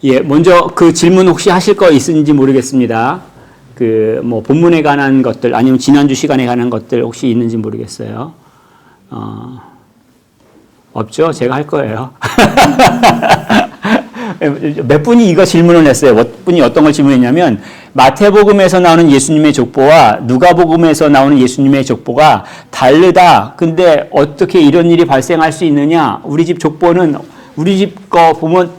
예, 먼저 그 질문 혹시 하실 거 있는지 모르겠습니다. 그 뭐 본문에 관한 것들 아니면 지난주 시간에 관한 것들 혹시 있는지 모르겠어요. 없죠? 제가 할 거예요. 몇 분이 이거 질문을 했어요. 몇 분이 어떤 걸 질문했냐면 마태복음에서 나오는 예수님의 족보와 누가복음에서 나오는 예수님의 족보가 다르다. 근데 어떻게 이런 일이 발생할 수 있느냐? 우리 집 족보는 우리 집 거 보면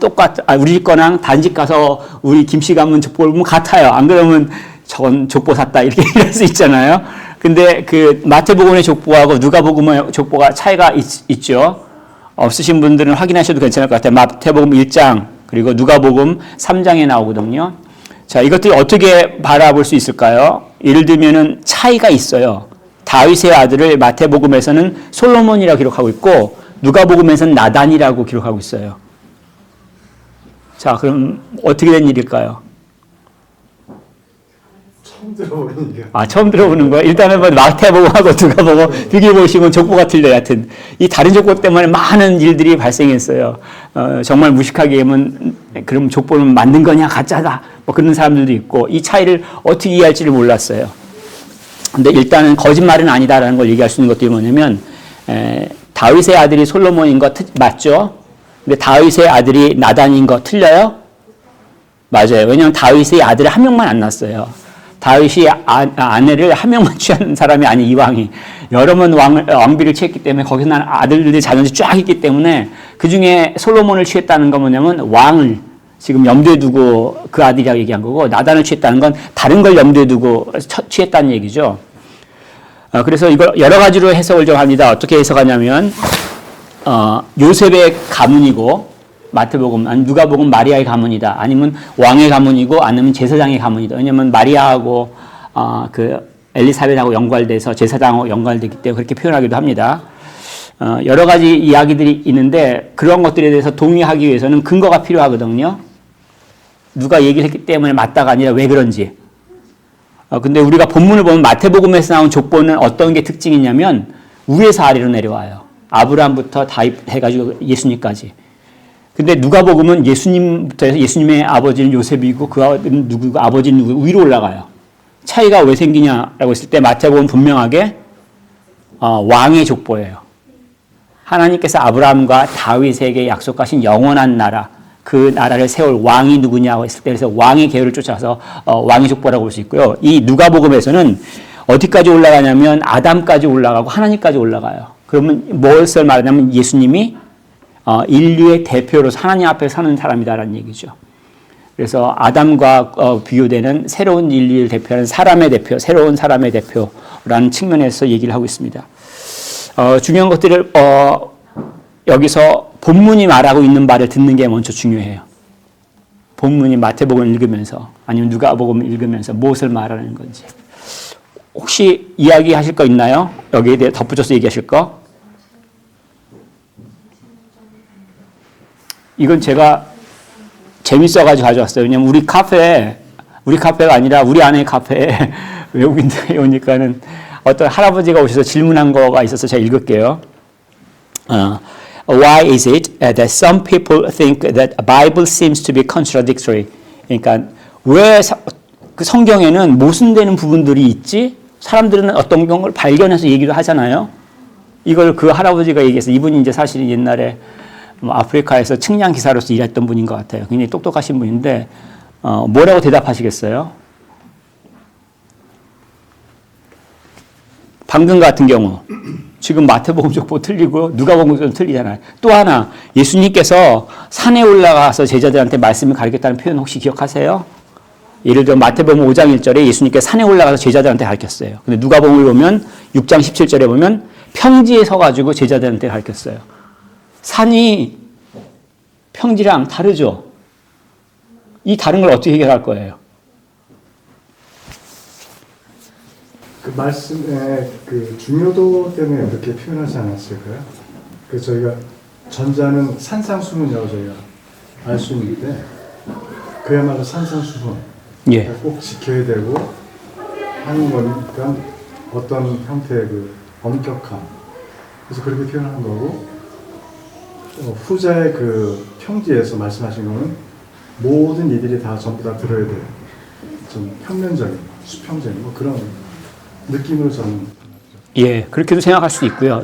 우리 집 거랑 단집 가서 우리 김씨 가문 족보를 보면 같아요. 안 그러면 저건 족보 샀다 이렇게 이럴 수 있잖아요. 근데 그 마태복음의 족보하고 누가복음의 족보가 차이가 있죠. 없으신 분들은 확인하셔도 괜찮을 것 같아요. 마태복음 1장 그리고 누가복음 3장에 나오거든요. 자, 이것들 어떻게 바라볼 수 있을까요? 예를 들면은 차이가 있어요. 다윗의 아들을 마태복음에서는 솔로몬이라고 기록하고 있고 누가복음에서는 나단이라고 기록하고 있어요. 자, 그럼 어떻게 된 일일까요? 처음 들어보는 얘기야. 아, 처음 들어보는 거예요? 일단은 뭐 마태복음하고 누가복음 비교해 보시면 족보가 틀려요. 하여튼 이 다른 족보 때문에 많은 일들이 발생했어요. 정말 무식하게 하면 그럼 족보는 만든 거냐 가짜다 뭐 그런 사람들도 있고 이 차이를 어떻게 이해할지를 몰랐어요. 근데 일단은 거짓말은 아니다라는 걸 얘기할 수 있는 것들이 뭐냐면 다윗의 아들이 솔로몬인 거 맞죠? 근데 다윗의 아들이 나단인 거 틀려요? 맞아요. 왜냐하면 다윗의 아들이 한 명만 안 낳았어요. 다윗이 아내를 한 명만 취한 사람이 아닌 이 왕이 여러 번 왕비를 취했기 때문에 거기서 난 아들들이 자녀들이 쫙 있기 때문에 그중에 솔로몬을 취했다는 건 뭐냐면 왕을 지금 염두에 두고 그 아들이라고 얘기한 거고 나단을 취했다는 건 다른 걸 염두에 두고 취했다는 얘기죠. 그래서 이걸 여러 가지로 해석을 좀 합니다. 어떻게 해석하냐면 요셉의 가문이고 마태복음, 아니 누가복음 마리아의 가문이다. 아니면 왕의 가문이고 아니면 제사장의 가문이다. 왜냐하면 마리아하고 그 엘리사벳하고 연관돼서 제사장하고 연관되기 때문에 그렇게 표현하기도 합니다. 여러 가지 이야기들이 있는데 그런 것들에 대해서 동의하기 위해서는 근거가 필요하거든요. 누가 얘기를 했기 때문에 맞다가 아니라 왜 그런지. 근데 우리가 본문을 보면 마태복음에서 나온 족보는 어떤 게 특징이냐면 위에서 아래로 내려와요. 아브라함부터 다윗 해가지고 예수님까지. 근데 누가복음은 예수님부터 해서 예수님의 아버지는 요셉이고 그 누구고 아버지는 누구고 위로 올라가요. 차이가 왜 생기냐라고 했을 때 마태복음은 분명하게 왕의 족보예요. 하나님께서 아브라함과 다윗에게 약속하신 영원한 나라, 그 나라를 세울 왕이 누구냐고 했을 때 그래서 왕의 계율을 쫓아서 왕의 족보라고 볼 수 있고요. 이 누가복음에서는 어디까지 올라가냐면 아담까지 올라가고 하나님까지 올라가요. 그러면 무엇을 말하냐면 예수님이 인류의 대표로서 하나님 앞에 서는 사람이다라는 얘기죠. 그래서 아담과 비교되는 새로운 인류를 대표하는 사람의 대표, 새로운 사람의 대표라는 측면에서 얘기를 하고 있습니다. 중요한 것들을 여기서 본문이 말하고 있는 말을 듣는 게 먼저 중요해요. 본문이 마태복음을 읽으면서 아니면 누가복음을 읽으면서 무엇을 말하는 건지. 혹시 이야기하실 거 있나요? 여기에 대해 덧붙여서 얘기하실 거? 이건 제가 재밌어가지고 가져왔어요. 왜냐면 우리 카페가 아니라 우리 아내 카페에 외국인들이 오니까는 어떤 할아버지가 오셔서 질문한 거가 있어서 제가 읽을게요. Why is it that some people think that a Bible seems to be contradictory? 그러니까 왜 그 성경에는 모순되는 부분들이 있지? 사람들은 어떤 경우를 발견해서 얘기도 하잖아요. 이걸 그 할아버지가 얘기해서 이분이 이제 사실 옛날에 아프리카에서 측량 기사로서 일했던 분인 것 같아요. 굉장히 똑똑하신 분인데 뭐라고 대답하시겠어요? 방금 같은 경우 지금 마태복음 족보 틀리고 누가복음 족보 틀리잖아요. 또 하나 예수님께서 산에 올라가서 제자들한테 말씀을 가르쳤다는 표현 혹시 기억하세요? 예를 들어 마태복음 5장 1절에 예수님께서 산에 올라가서 제자들한테 가르쳤어요. 근데 누가복음을 보면 6장 17절에 보면 평지에 서가지고 제자들한테 가르쳤어요. 산이 평지랑 다르죠? 이 다른 걸 어떻게 해결할 거예요? 그 말씀의 그 중요도 때문에 이렇게 표현하지 않았을까요? 그 저희가 전자는 산상수훈이라고 저희가 알 수 있는데 그야말로 산상수훈 예. 꼭 지켜야 되고 하는 거니까 어떤 형태의 그 엄격함 그래서 그렇게 표현하는 거고 후자의 그 평지에서 말씀하신 거는 모든 이들이 다 전부 다 들어야 될 좀 평면적인, 수평적인 뭐 그런 느낌으로 저는 예, 그렇게도 생각할 수 있고요.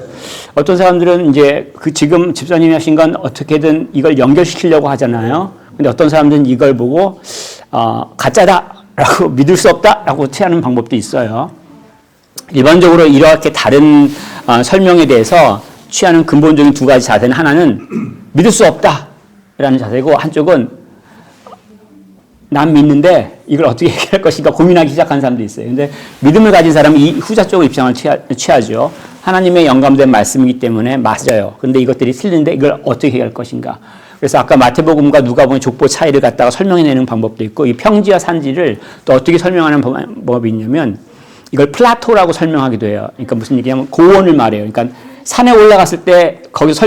어떤 사람들은 이제 그 지금 집사님이 하신 건 어떻게든 이걸 연결시키려고 하잖아요. 근데 어떤 사람들은 이걸 보고 가짜다라고 믿을 수 없다라고 취하는 방법도 있어요. 일반적으로 이렇게 다른 설명에 대해서 취하는 근본적인 두 가지 자세는 하나는 믿을 수 없다라는 자세고 한쪽은 난 믿는데 이걸 어떻게 해결할 것인가 고민하기 시작하는 사람도 있어요. 근데 믿음을 가진 사람은 이 후자 쪽 입장을 취하죠. 하나님의 영감된 말씀이기 때문에 맞아요. 근데 이것들이 틀린데 이걸 어떻게 해결할 것인가. 그래서 아까 마태복음과 누가복음의 족보 차이를 갖다가 설명해내는 방법도 있고 이 평지와 산지를 또 어떻게 설명하는 방법이 있냐면 이걸 플라토라고 설명하기도 해요. 그러니까 무슨 얘기냐면 고원을 말해요. 그러니까 산에 올라갔을 때 거기서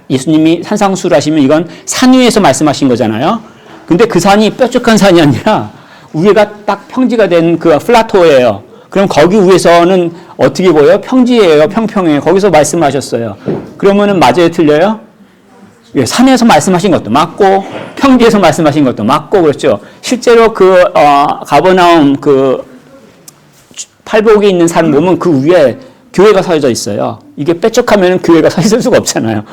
예수님이 산상수를 하시면 이건 산 위에서 말씀하신 거잖아요. 근데 그 산이 뾰족한 산이 아니라 위에가 딱 평지가 된 그 플라토예요. 그럼 거기 위에서는 어떻게 보여요? 평지예요. 평평해요. 거기서 말씀하셨어요. 그러면은 맞아요? 틀려요? 예, 산에서 말씀하신 것도 맞고 평지에서 말씀하신 것도 맞고 그렇죠. 실제로 가버나움 팔복에 있는 산 보면 그 위에 교회가 세워져 있어요. 이게 뾰족하면 교회가 서 있을 수가 없잖아요.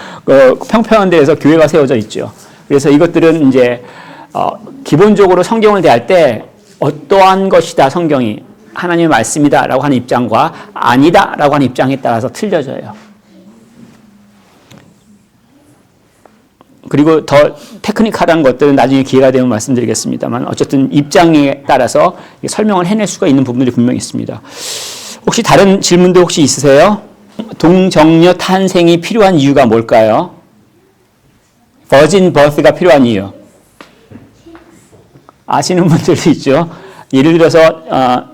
평평한 데에서 교회가 세워져 있죠. 그래서 이것들은 이제 기본적으로 성경을 대할 때 어떠한 것이다 성경이 하나님의 말씀이다라고 하는 입장과 아니다라고 하는 입장에 따라서 틀려져요. 그리고 더 테크니컬한 것들은 나중에 기회가 되면 말씀드리겠습니다만 어쨌든 입장에 따라서 설명을 해낼 수가 있는 부분들이 분명히 있습니다. 혹시 다른 질문도 혹시 있으세요? 동정녀 탄생이 필요한 이유가 뭘까요? 버진 버스가 필요한 이유. 아시는 분들도 있죠. 예를 들어서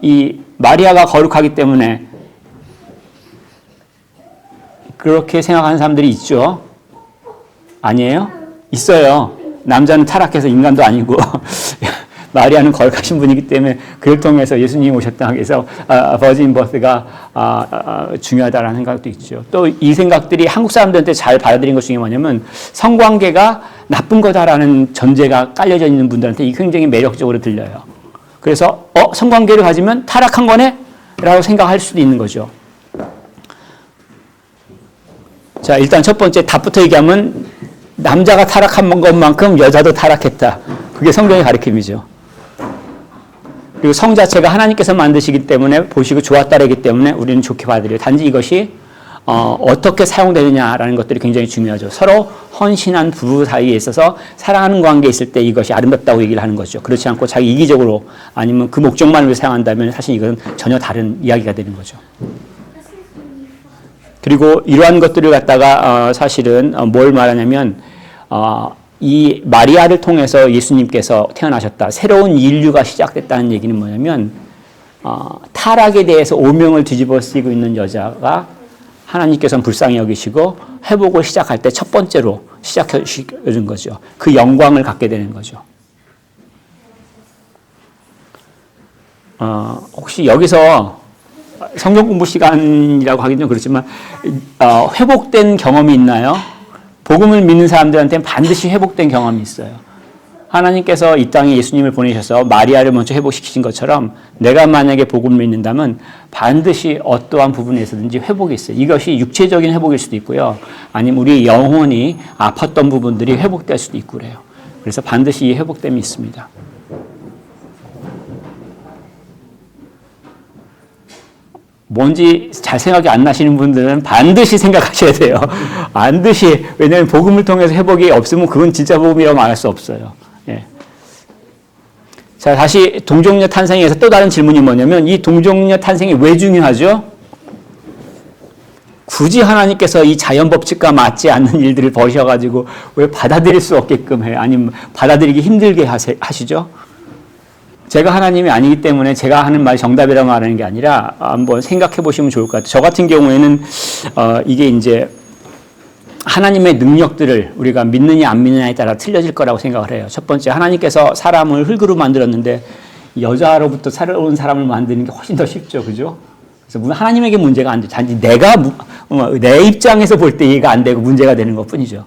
이 마리아가 거룩하기 때문에 그렇게 생각하는 사람들이 있죠. 아니에요? 있어요. 남자는 타락해서 인간도 아니고 마리아는 거룩하신 분이기 때문에 그를 통해서 예수님이 오셨다 해서 버진 버스가 중요하다는 생각도 있죠. 또 이 생각들이 한국 사람들한테 잘 받아들인 것 중에 뭐냐면 성관계가 나쁜 거다라는 전제가 깔려져 있는 분들한테 이 굉장히 매력적으로 들려요. 그래서 성관계를 가지면 타락한 거네? 라고 생각할 수도 있는 거죠. 자, 일단 첫 번째 답부터 얘기하면 남자가 타락한 것만큼 여자도 타락했다. 그게 성경의 가르침이죠. 그리고 성 자체가 하나님께서 만드시기 때문에 보시고 좋았다라기 때문에 우리는 좋게 받아들여요. 단지 이것이 어떻게 사용되느냐라는 것들이 굉장히 중요하죠. 서로 헌신한 부부 사이에 있어서 사랑하는 관계에 있을 때 이것이 아름답다고 얘기를 하는 거죠. 그렇지 않고 자기 이기적으로 아니면 그 목적만을 위해 사용한다면 사실 이건 전혀 다른 이야기가 되는 거죠. 그리고 이러한 것들을 갖다가 사실은 뭘 말하냐면 이 마리아를 통해서 예수님께서 태어나셨다. 새로운 인류가 시작됐다는 얘기는 뭐냐면 타락에 대해서 오명을 뒤집어 쓰고 있는 여자가 하나님께서는 불쌍히 여기시고 회복을 시작할 때 첫 번째로 시작해 주는 거죠. 그 영광을 갖게 되는 거죠. 혹시 여기서 성경 공부 시간이라고 하긴 좀 그렇지만 회복된 경험이 있나요? 복음을 믿는 사람들한테는 반드시 회복된 경험이 있어요. 하나님께서 이 땅에 예수님을 보내셔서 마리아를 먼저 회복시키신 것처럼 내가 만약에 복음을 믿는다면 반드시 어떠한 부분에서든지 회복이 있어요. 이것이 육체적인 회복일 수도 있고요. 아니면 우리 영혼이 아팠던 부분들이 회복될 수도 있고 그래요. 그래서 반드시 이 회복됨이 있습니다. 뭔지 잘 생각이 안 나시는 분들은 반드시 생각하셔야 돼요. 반드시. 왜냐하면 복음을 통해서 회복이 없으면 그건 진짜 복음이라고 말할 수 없어요. 예. 자, 다시 동정녀 탄생에서 또 다른 질문이 뭐냐면 이 동정녀 탄생이 왜 중요하죠? 굳이 하나님께서 이 자연 법칙과 맞지 않는 일들을 버셔가지고 왜 받아들일 수 없게끔 해요? 아니면 받아들이기 힘들게 하시죠? 제가 하나님이 아니기 때문에 제가 하는 말이 정답이라고 말하는 게 아니라 한번 생각해 보시면 좋을 것 같아요. 저 같은 경우에는 이게 이제 하나님의 능력들을 우리가 믿느냐 안 믿느냐에 따라 틀려질 거라고 생각을 해요. 첫 번째, 하나님께서 사람을 흙으로 만들었는데 여자로부터 새로운 사람을 만드는 게 훨씬 더 쉽죠. 그죠? 그래서 하나님에게 문제가 안 돼요. 단지 내 입장에서 볼 때 이해가 안 되고 문제가 되는 것 뿐이죠.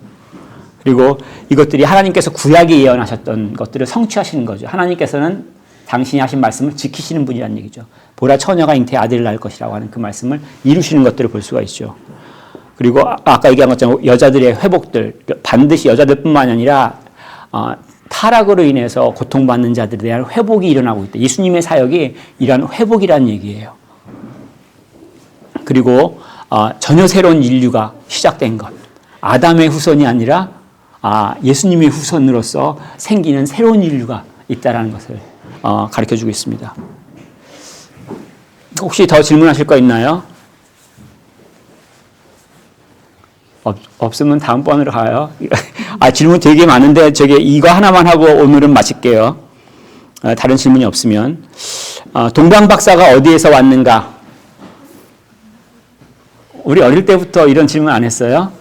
그리고 이것들이 하나님께서 구약에 예언하셨던 것들을 성취하시는 거죠. 하나님께서는 당신이 하신 말씀을 지키시는 분이라는 얘기죠. 보라 처녀가 잉태에 아들을 낳을 것이라고 하는 그 말씀을 이루시는 것들을 볼 수가 있죠. 그리고 아까 얘기한 것처럼 여자들의 회복들, 반드시 여자들뿐만 아니라 타락으로 인해서 고통받는 자들에 대한 회복이 일어나고 있다. 예수님의 사역이 이러한 회복이라는 얘기예요. 그리고 전혀 새로운 인류가 시작된 것. 아담의 후손이 아니라 예수님의 후손으로서 생기는 새로운 인류가 있다는 것을 가르쳐주고 있습니다. 혹시 더 질문하실 거 있나요? 없으면 다음번으로 가요. 질문 되게 많은데 이거 하나만 하고 오늘은 마칠게요. 다른 질문이 없으면. 동방박사가 어디에서 왔는가? 우리 어릴 때부터 이런 질문 안 했어요?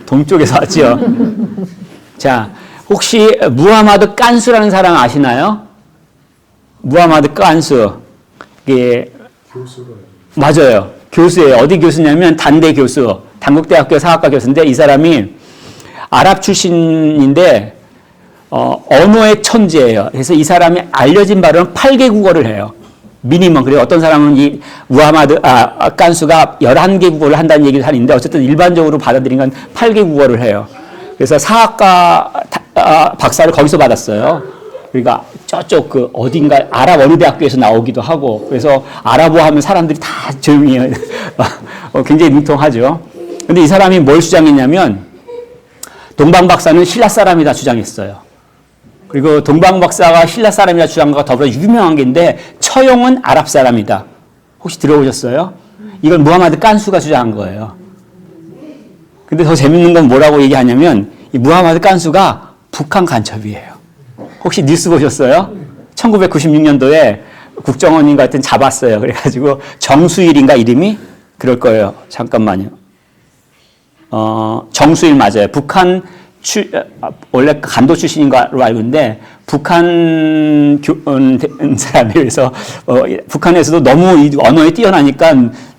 동쪽에서 왔죠. 자, 혹시 무하마드 깐수라는 사람 아시나요? 무하마드 깐수. 이게 맞아요. 교수예요. 어디 교수냐면 단대 교수. 단국대학교 사학과 교수인데 이 사람이 아랍 출신인데 언어의 천재예요. 그래서 이 사람이 알려진 바로는 8개 국어를 해요. 미니멈. 그리고 어떤 사람은 이 무하마드 깐수가 11개 국어를 한다는 얘기를 하는데 어쨌든 일반적으로 받아들인 건 8개 국어를 해요. 그래서 사학과 박사를 거기서 받았어요. 그러니까 저쪽 그 어딘가 아랍 어느 대학교에서 나오기도 하고 그래서 아랍어 하면 사람들이 다 조용히 해요. 굉장히 능통하죠. 근데 이 사람이 뭘 주장했냐면 동방박사는 신라 사람이다 주장했어요. 그리고 동방박사가 신라 사람이다 주장과 더불어 유명한 게인데 처용은 아랍 사람이다. 혹시 들어보셨어요? 이걸 무하마드 깐수가 주장한 거예요. 근데 더 재밌는 건 뭐라고 얘기하냐면 이 무하마드 깐수가 북한 간첩이에요. 혹시 뉴스 보셨어요? 1996년도에 국정원인가 하여튼 잡았어요. 그래가지고 정수일인가 이름이? 그럴 거예요. 잠깐만요. 정수일 맞아요. 북한 원래 간도 출신인 걸로 알고 있는데 북한 사람이라서 북한에서도 너무 박사에 뛰어나니까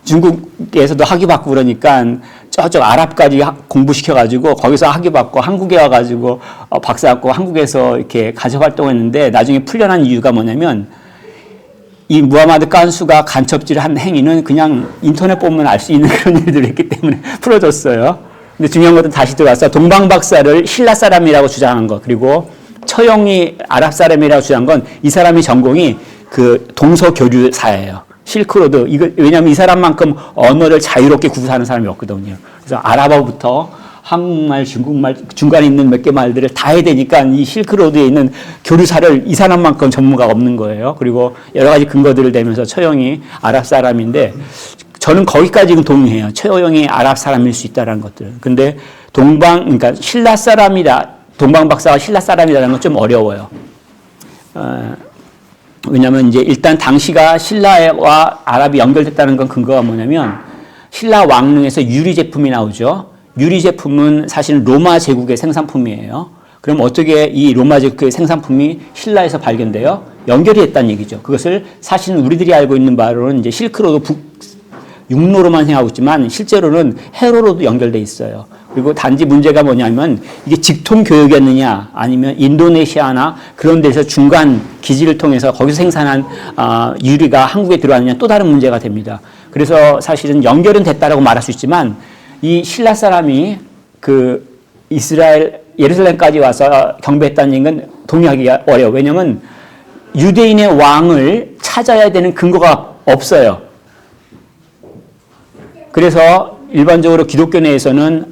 중국에서도 학위받고 그러니까 저쪽 아랍까지 공부시켜가지고 거기서 학위받고 한국에 와가지고 박사 받고 한국에서 이렇게 가족 활동했는데 나중에 풀려난 이유가 뭐냐면 이 무하마드 깐수가 간첩질을 한 행위는 그냥 인터넷 보면 알 수 있는 그런 일들을 했기 때문에 풀어졌어요. 근데 중요한 것은 다시 들어와서 동방박사를 신라 사람이라고 주장한 것 그리고 처용이 아랍 사람이라고 주장한 건 이 사람의 전공이 그 동서교류사예요. 실크로드. 왜냐하면 이 사람만큼 언어를 자유롭게 구사하는 사람이 없거든요. 그래서 아랍어부터 한국말, 중국말, 중간에 있는 몇 개 말들을 다 해야 되니까 이 실크로드에 있는 교류사를 이 사람만큼 전문가가 없는 거예요. 그리고 여러 가지 근거들을 대면서 처용이 아랍 사람인데 저는 거기까지는 동의해요. 처용이 아랍 사람일 수 있다는 것들은. 근데 그러니까 신라 사람이다, 동방박사가 신라 사람이라는 건 좀 어려워요. 왜냐하면 이제 일단 당시가 신라와 아랍이 연결됐다는 건 근거가 뭐냐면 신라 왕릉에서 유리 제품이 나오죠. 유리 제품은 사실은 로마 제국의 생산품이에요. 그럼 어떻게 이 로마 제국의 생산품이 신라에서 발견돼요? 연결이 됐다는 얘기죠. 그것을 사실은 우리들이 알고 있는 바로는 이제 실크로드 육로로만 생각하고 있지만 실제로는 해로로도 연결돼 있어요. 그리고 단지 문제가 뭐냐면 이게 직통 교역이었느냐 아니면 인도네시아나 그런 데서 중간 기지를 통해서 거기서 생산한 유리가 한국에 들어왔느냐 또 다른 문제가 됩니다. 그래서 사실은 연결은 됐다라고 말할 수 있지만 이 신라 사람이 그 이스라엘 예루살렘까지 와서 경배했다는 건 동의하기가 어려워요. 왜냐하면 유대인의 왕을 찾아야 되는 근거가 없어요. 그래서 일반적으로 기독교 내에서는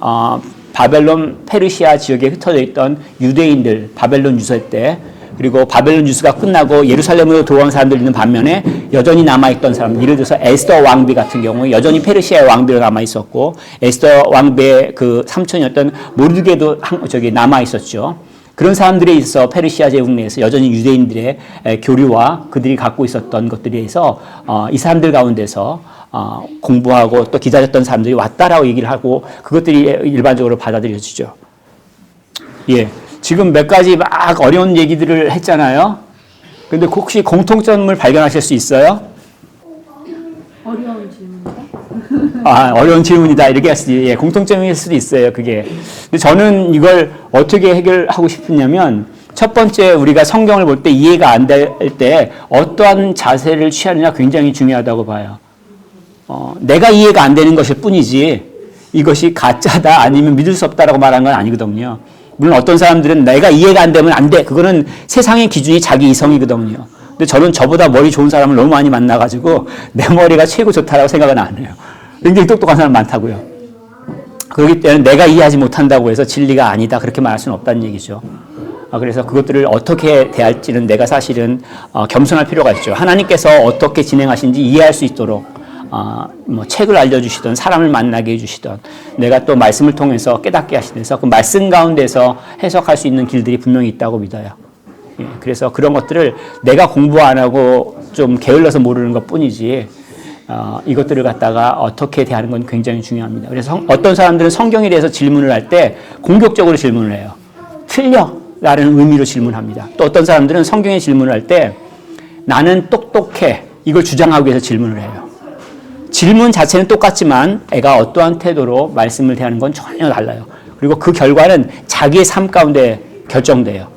바벨론, 페르시아 지역에 흩어져 있던 유대인들, 바벨론 유서 때 그리고 바벨론 유서가 끝나고 예루살렘으로 들어온 사람들이 있는 반면에 여전히 남아있던 사람, 예를 들어서 에스더 왕비 같은 경우에 여전히 페르시아의 왕비로 남아있었고 에스더 왕비의 그 삼촌이었던 모르드게도 남아있었죠. 그런 사람들에 있어서 페르시아 제국 내에서 여전히 유대인들의 교류와 그들이 갖고 있었던 것들에 의해서 이 사람들 가운데서 공부하고 또 기다렸던 사람들이 왔다라고 얘기를 하고 그것들이 일반적으로 받아들여지죠. 예. 지금 몇 가지 막 어려운 얘기들을 했잖아요. 근데 혹시 공통점을 발견하실 수 있어요? 어려운 질문인데? 어려운 질문이다. 이렇게 할 수도, 예, 공통점일 수도 있어요. 그게. 근데 저는 이걸 어떻게 해결하고 싶으냐면, 첫 번째 우리가 성경을 볼 때 이해가 안 될 때 어떠한 자세를 취하느냐 굉장히 중요하다고 봐요. 내가 이해가 안 되는 것일 뿐이지 이것이 가짜다 아니면 믿을 수 없다라고 말하는 건 아니거든요. 물론 어떤 사람들은 내가 이해가 안 되면 안 돼. 그거는 세상의 기준이 자기 이성이거든요. 근데 저는 저보다 머리 좋은 사람을 너무 많이 만나가지고 내 머리가 최고 좋다라고 생각은 안 해요. 굉장히 똑똑한 사람 많다고요. 그렇기 때문에 내가 이해하지 못한다고 해서 진리가 아니다 그렇게 말할 수는 없다는 얘기죠. 그래서 그것들을 어떻게 대할지는 내가 사실은 겸손할 필요가 있죠. 하나님께서 어떻게 진행하시는지 이해할 수 있도록 뭐 책을 알려주시던 사람을 만나게 해주시던 내가 또 말씀을 통해서 깨닫게 하시면서 그 말씀 가운데서 해석할 수 있는 길들이 분명히 있다고 믿어요. 예, 그래서 그런 것들을 내가 공부 안 하고 좀 게을러서 모르는 것 뿐이지 이것들을 갖다가 어떻게 대하는 건 굉장히 중요합니다. 그래서 어떤 사람들은 성경에 대해서 질문을 할 때 공격적으로 질문을 해요. 틀려 라는 의미로 질문합니다. 또 어떤 사람들은 성경에 질문을 할 때 나는 똑똑해 이걸 주장하기 위해서 질문을 해요. 질문 자체는 똑같지만 애가 어떠한 태도로 말씀을 대하는 건 전혀 달라요. 그리고 그 결과는 자기의 삶 가운데 결정돼요.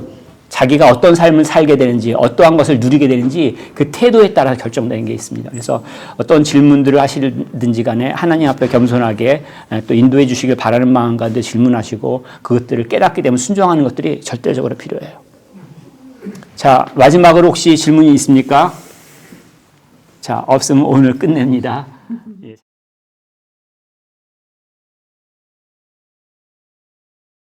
자기가 어떤 삶을 살게 되는지 어떠한 것을 누리게 되는지 그 태도에 따라 결정되는 게 있습니다. 그래서 어떤 질문들을 하시든지 간에 하나님 앞에 겸손하게 또 인도해 주시길 바라는 마음 가운데 질문하시고 그것들을 깨닫게 되면 순종하는 것들이 절대적으로 필요해요. 자, 마지막으로 혹시 질문이 있습니까? 자, 없으면 오늘 끝냅니다.